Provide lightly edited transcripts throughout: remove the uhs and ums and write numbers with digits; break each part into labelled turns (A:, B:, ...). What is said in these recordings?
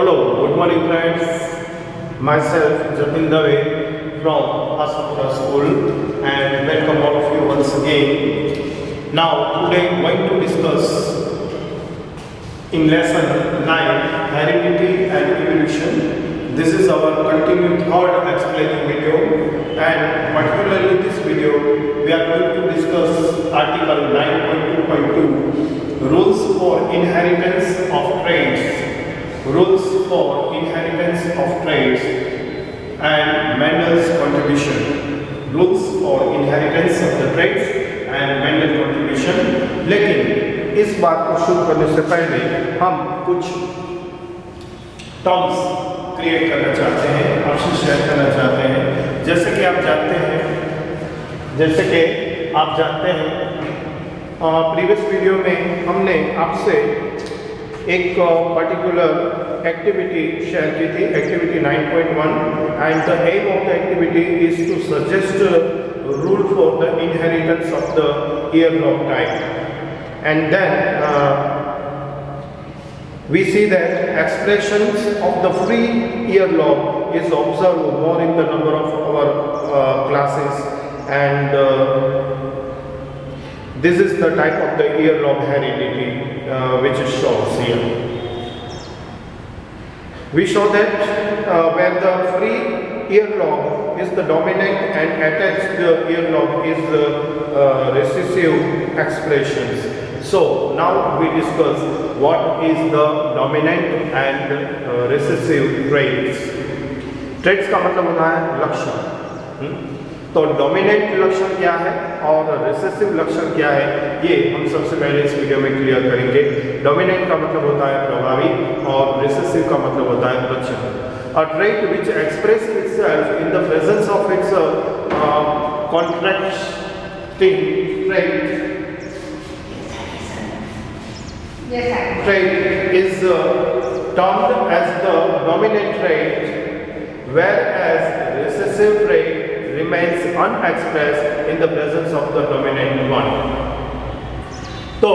A: Hello, good morning friends. Myself Jatin Dave from Asapura School and welcome all of you once again. Now today we are going to discuss in lesson 9 heredity and evolution. This is our continued third explaining video, and particularly this video we are going to discuss article 9.2.2 rules for inheritance of traits. Rules for inheritance of traits and Mendel's contribution. Rules for inheritance of the traits and Mendel's contribution. लेकिन इस बात को शुरू करने से पहले हम कुछ टर्म्स क्रिएट करना चाहते हैं, आपसे शेयर करना चाहते हैं। जैसे कि आप जानते हैं प्रीवियस वीडियो में हमने आपसे एक पर्टिकुलर एक्टिविटी शेयर की थी, activity 9.1, and the aim of the activity is to suggest rule for the inheritance of the earlobe type, and then we see that expressions of the free earlobe is observed more in the number of our classes, and this is the type of the earlobe heredity which is shown here. We show that where the free earlobe is the dominant and attached earlobe is the recessive expressions. So now we discuss what is the dominant and recessive traits. Traits का मतलब होता है लक्षण। तो dominant लक्षण क्या है और रिसेसिव लक्षण क्या है, ये हम सबसे पहले इस वीडियो में क्लियर करेंगे। डोमिनेंट का मतलब होता है प्रभावी और रिसेसिव का मतलब होता है लक्षण। A trait which expresses itself in the presence of its contracting trait is termed as the dominant trait, whereas recessive trait remains unexpressed in the presence of the dominant one. तो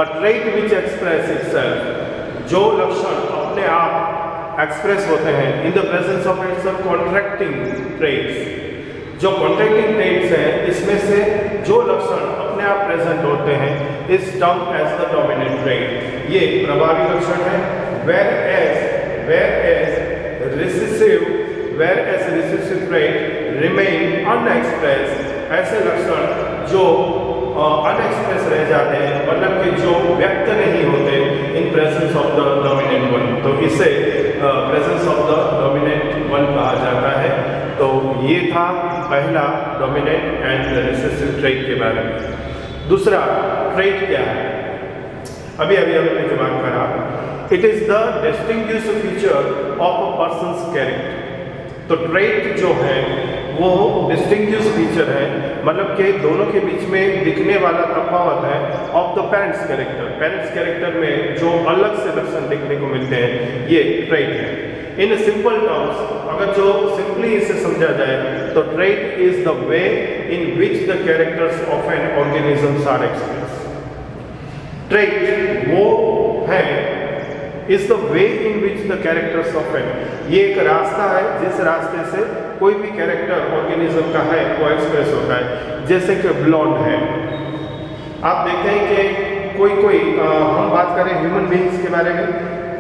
A: a trait which expresses itself, जो लक्षण अपने आप express होते हैं in the presence of its contracting traits, जो contracting traits हैं इसमें से जो लक्षण अपने आप प्रेजेंट होते हैं इस term as the dominant trait, ये प्रभावी लक्षण है। whereas recessive trait remain unexpressed, ऐसे लक्षण जो अनएक्सप्रेस रह जाते हैं, मतलब कि जो व्यक्त नहीं होते in presence of the dominant one, तो इसे presence of the dominant one कहा जाता है। तो ये था पहला डोमिनेंट एंड रिसेसिव ट्रेट के बारे में। दूसरा ट्रेट क्या है, अभी हमने जो बात करा, it is the distinguishing feature of a persons character. तो ट्रेट जो है वो डिस्टिंग्विश फीचर है, मतलब कि दोनों के बीच में दिखने वाला तफावत है of the parents character. Parents character में जो अलग से लक्षण देखने को मिलते हैं ये ट्रेट है। इन सिंपल टर्म्स, अगर जो सिंपली इसे समझा जाए तो trait is the way in which the characters of an organism are express. Trait वो है is the way in which the characters of an, ये एक रास्ता है जिस रास्ते से कोई भी कैरेक्टर ऑर्गेनिज्म का है वो एक्सप्रेस होता है। जैसे कि ब्लॉन्ड है, आप देखते हैं कि कोई हम बात करें ह्यूमन बीइंग्स के बारे में,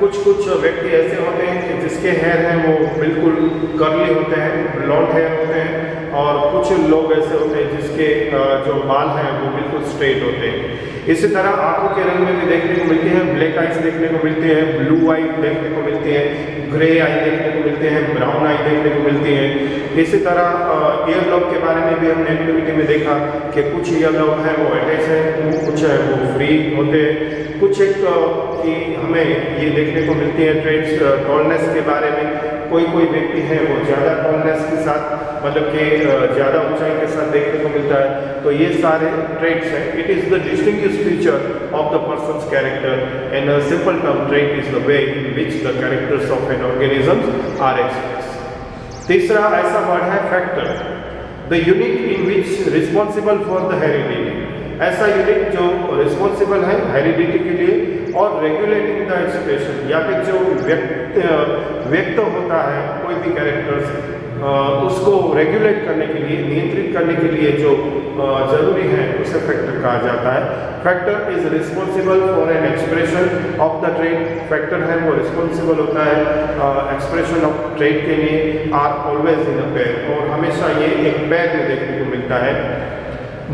A: कुछ व्यक्ति ऐसे होते हैं कि जिसके हेयर हैं वो बिल्कुल कर्ली होते हैं, ब्लॉन्ड हेयर होते हैं, और कुछ लोग ऐसे होते हैं जिसके जो बाल हैं वो बिल्कुल स्ट्रेट होते हैं। इसी तरह आंखों के रंग में भी देखने को मिलती है, ब्लैक आइज देखने को मिलती है, ब्लू आई देखने को मिलती है, ग्रे आई देखने को मिलती है, ब्राउन आई देखने को मिलती है। इसी तरह ईयरलॉब के बारे में भी हमने एक्टिविटी में देखा कि कुछ ईयरलॉब हैं वो अटैच है, कुछ है वो फ्री होते हैं। कुछ एक कि हमें ये देखने को मिलती है ट्रेट्स टॉलनेस के बारे में, कोई व्यक्ति है वो ज़्यादा टॉलनेस के साथ, मतलब कि ज़्यादा ऊंचाई के साथ देखने को मिलता है। तो ये सारे ट्रेट्स हैं। It is the distinguish feature of the person's character, and a simple term trait is the way in which the characters of an organism are express. तीसरा ऐसा वर्ड है factor, the unit in which responsible for the heredity, ऐसा unit जो responsible है heredity के लिए और regulating the expression, या फिर जो व्यक्त होता है कोई भी कैरेक्टर्स उसको रेगुलेट करने के लिए, नियंत्रित करने के लिए जो जरूरी है उसे फैक्टर कहा जाता है। Factor is responsible for an expression of the trade. Factor है वो रिस्पॉन्सिबल होता है एक्सप्रेशन ऑफ ट्रेड के लिए। Are always in a pair, और हमेशा ये एक पेयर में देखने को मिलता है।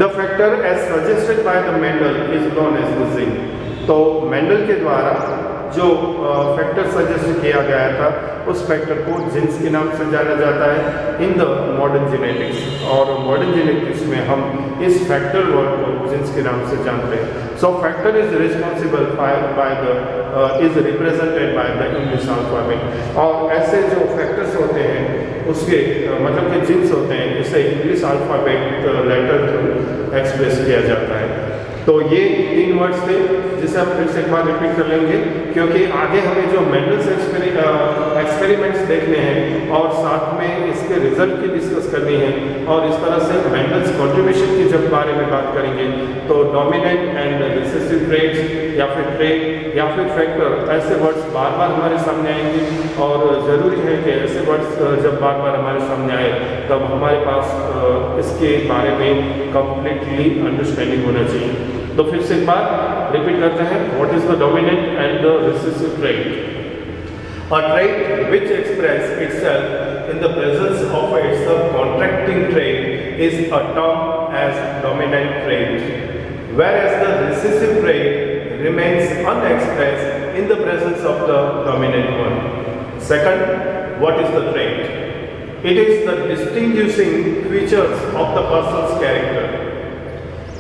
A: The factor as suggested by the Mendel is known as the gene. तो मेंडल के द्वारा जो फैक्टर सजेस्ट किया गया था उस फैक्टर को जीन्स के नाम से जाना जाता है इन द मॉडर्न जेनेटिक्स। और मॉडर्न जेनेटिक्स में हम इस फैक्टर वर्ड को जीन्स के नाम से जानते हैं। So factor is responsible by the is represented by the English alphabet. और ऐसे जो फैक्टर्स होते हैं उसके मतलब कि जीन्स होते हैं, इसे English alphabet letter through express किया जाता है। तो ये 3 वर्ड्स थे जिसे हम फिर से एक बार रिपीट कर लेंगे, क्योंकि आगे हमें जो मेंडल्स एक्सपेरिमेंट्स देखने हैं और साथ में इसके रिजल्ट की डिस्कस करनी है। और इस तरह से मेंडल्स कंट्रीब्यूशन की जब बारे में बात करेंगे तो डोमिनेंट एंड रिसेसिव ट्रेट्स या फिर ट्रेट या फिर फैक्टर, ऐसे वर्ड्स बार बार हमारे सामने आएंगे। और ज़रूरी है कि ऐसे वर्ड्स जब बार बार हमारे सामने आए तब हमारे पास इसके बारे में कंप्लीटली अंडरस्टैंडिंग होना चाहिए। तो फिर से एक बार रिपीट करते हैं, what is the dominant and the recessive trait. A trait which expresses itself in the presence of its subcontracting trait is a term as dominant trait, whereas the recessive trait remains unexpressed in the presence of the dominant one. Second, what is the trait? It is the distinguishing features of the person's character.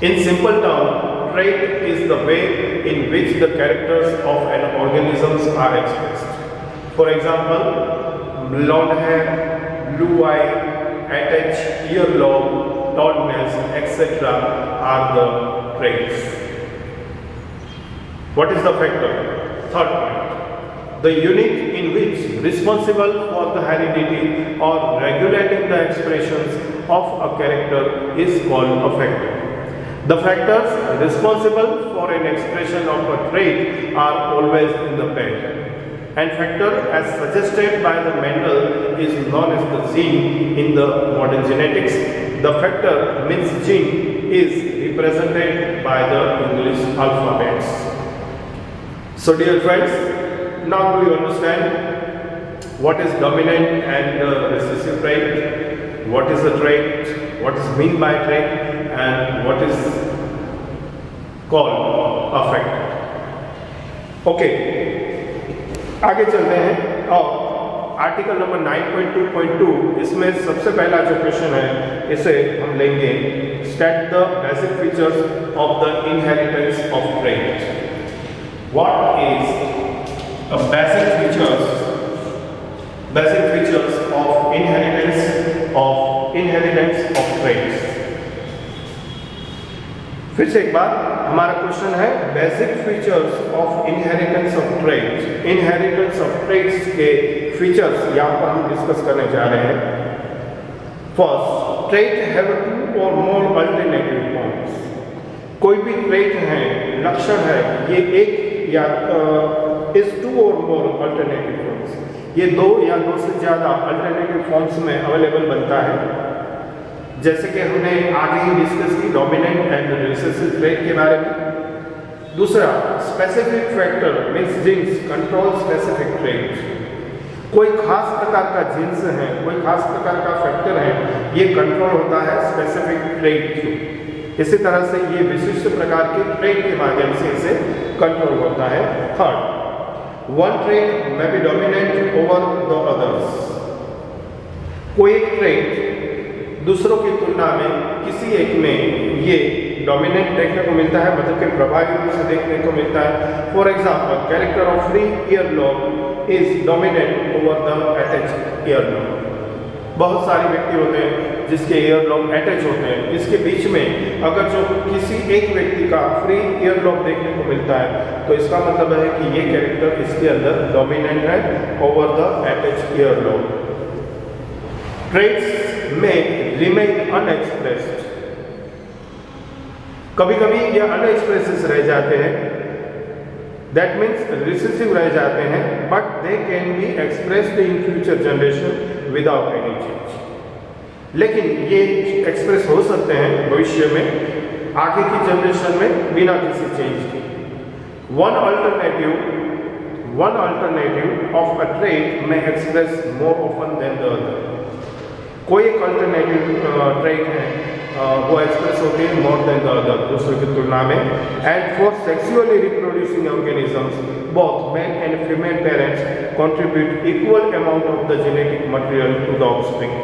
A: In simple terms, trait is the way in which the characters of an organism are expressed. For example, blonde hair, blue eye, attached earlobe, tallness, etc. are the traits. What is the factor? Third point, the unit in which responsible for the heredity or regulating the expressions of a character is called a factor. The factors responsible for an expression of a trait are always in the pair. And factor, as suggested by the Mendel, is known as the gene in the modern genetics. The factor means gene is represented by the English alphabets. So dear friends, now do you understand what is dominant and recessive trait? What is a trait? What is meant by trait? And what is called a factor? Okay. आगे चलते हैं और article number 9.2.2 इसमें सबसे पहला जो question है इसे हम लेंगे, state the basic features of the inheritance of trait. What is a basic features of inheritance of traits. फिर से एक बार हमारा क्वेश्चन है basic features of inheritance of traits. Inheritance of traits के फीचर्स यहाँ पर हम डिस्कस करने जा रहे हैं। First, trait have 2 or more alternative forms. कोई भी ट्रेट है, लक्षण है, ये एक या इस 2 or more अल्टरनेटिव फॉर्म्स, ये 2 या 2 से ज़्यादा अल्टरनेटिव फॉर्म्स में अवेलेबल बनता है। जैसे कि हमने आगे ही डिस्कस की डोमिनेंट एंड रिसेसिव ट्रेट के बारे में। दूसरा, specific factor means jeans control specific trait. कोई खास प्रकार का जीन्स है, कोई खास प्रकार का फैक्टर है, ये कंट्रोल होता है स्पेसिफिक ट्रेट थ्रू। इसी तरह से ये विशिष्ट प्रकार के ट्रेट के माध्यम से इसे कंट्रोल होता है। Third, one trait may be dominant over the others. कोई एक ट्रेट दूसरों की तुलना में किसी एक में ये डोमिनेंट देखने को मिलता है, मतलब कि प्रभावी रूप से देखने को मिलता है। For example, character of free earlobe is dominant over the attached earlobe. बहुत सारे व्यक्ति होते हैं जिसके ईयरलोब अटैच होते हैं, इसके बीच में अगर जो किसी एक व्यक्ति का फ्री ईयरलोब देखने को मिलता है तो इसका मतलब है कि ये कैरेक्टर इसके अंदर डोमिनेंट है over the attached earlobe. Traits में रिमेन अनएक्सप्रेस्ड। कभी कभी ये अनएक्सप्रेसेस रह जाते हैं, दैट मीन्स रिसेसिव रह जाते हैं, but they can be expressed in future generation without any change. लेकिन ये एक्सप्रेस हो सकते हैं भविष्य में आगे की जनरेशन में बिना किसी चेंज के। One alternative of a trait में express more often than the other. कोई एक अल्टरनेटिव ट्रेट है वो एक्सप्रेस होती है मोर देन द अदर, दूसरे की तुलना में। And for sexually reproducing organisms both male and female parents contribute equal amount of the genetic material to the offspring.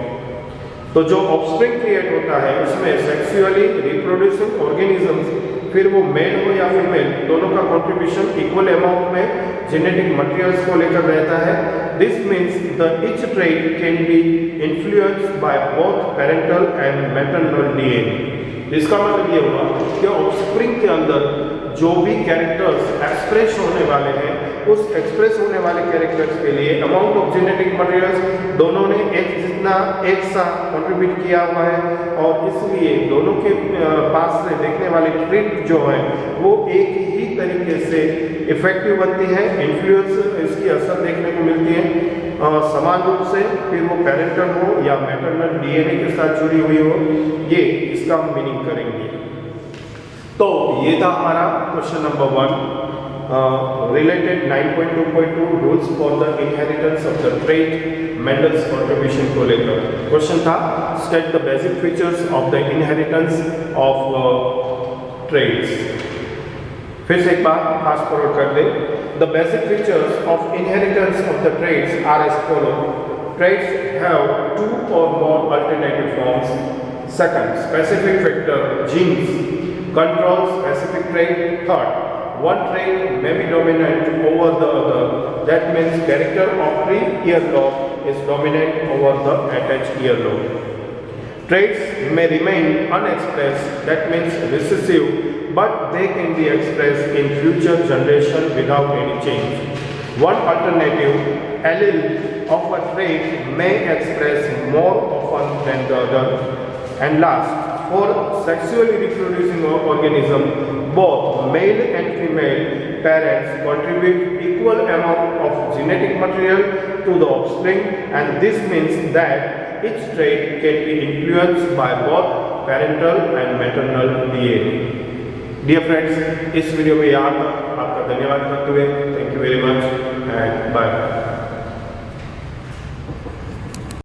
A: तो जो ऑफस्प्रिंग क्रिएट होता है उसमें सेक्सुअली रिप्रोड्यूसिंग ऑर्गेनिजम्स, फिर वो मेल हो या फीमेल, दोनों का कंट्रीब्यूशन इक्वल अमाउंट में जेनेटिक मटेरियल्स को लेकर रहता है। This means the each trait can be influenced by both parental and maternal DNA. इसका मतलब ये हुआ कि ऑफस्प्रिंग के अंदर जो भी कैरेक्टर्स एक्सप्रेस होने वाले हैं, उस एक्सप्रेस होने वाले कैरेक्टर्स के लिए अमाउंट ऑफ जेनेटिक मटेरियल्स दोनों ने एक साथ कंट्रीब्यूट किया हुआ है, और इसलिए दोनों के पास से देखने वाली ट्रेट जो है वो एक ही तरीके से इफेक्टिव बनती है, इन्फ्लुएंस इसकी असर देखने को मिलती है समान रूप से, फिर वो पेरेंटल हो या मैटरनल डीएनए के साथ जुड़ी हुई हो। ये इसका मीनिंग करेंगे। तो ये था हमारा question number 1 related 9.2.2 rules for the inheritance of the trait, Mendel's contribution को लेकर क्वेश्चन था। State the basic features of the inheritance of traits. फिर से एक बार फास्ट फॉरवर्ड कर दे। The basic features of inheritance of the traits are as follow. Traits have 2 or more alternative forms. Second, specific factor genes control specific trait. Third, one trait may be dominant over the other. That means character of pre-earlobe is dominant over the attached earlobe. Traits may remain unexpressed. That means recessive, but they can be expressed in future generation without any change. One alternative allele of a trait may express more often than the other. And last, for sexually reproducing organism, both male and female parents contribute equal amount of genetic material to the offspring, and this means that each trait can be influenced by both parental and maternal DNA. Dear friends, इस video में याद आपका धन्यवाद करते हुए thank you very much.